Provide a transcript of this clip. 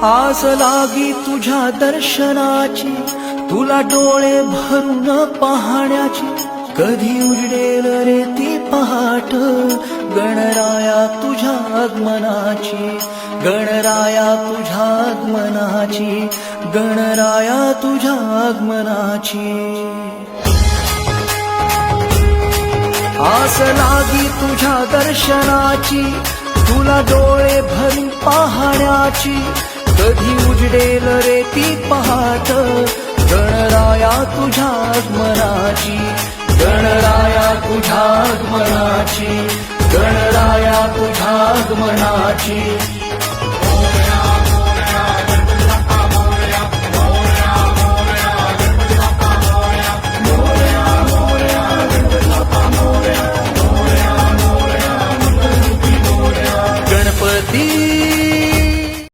आस लागी तुझ्या दर्शनाची, तुला डोळे भरून पाहण्याची, कधी उजडेल रे ती पहाट, गणराया तुझ्या आगमनाची, गणराया तुझ्या आगमनाची, गणराया तुझ्या आगमनाची। आस लागी तुझ्या दर्शनाची, तुला डोळे भरून पाहण्याची, कधी उजडेल रे ती पहाट, गणराया तुझ्या आगमनाची, गणराया तुझ्या आगमनाची, गणराया तुझ्या आगमनाची।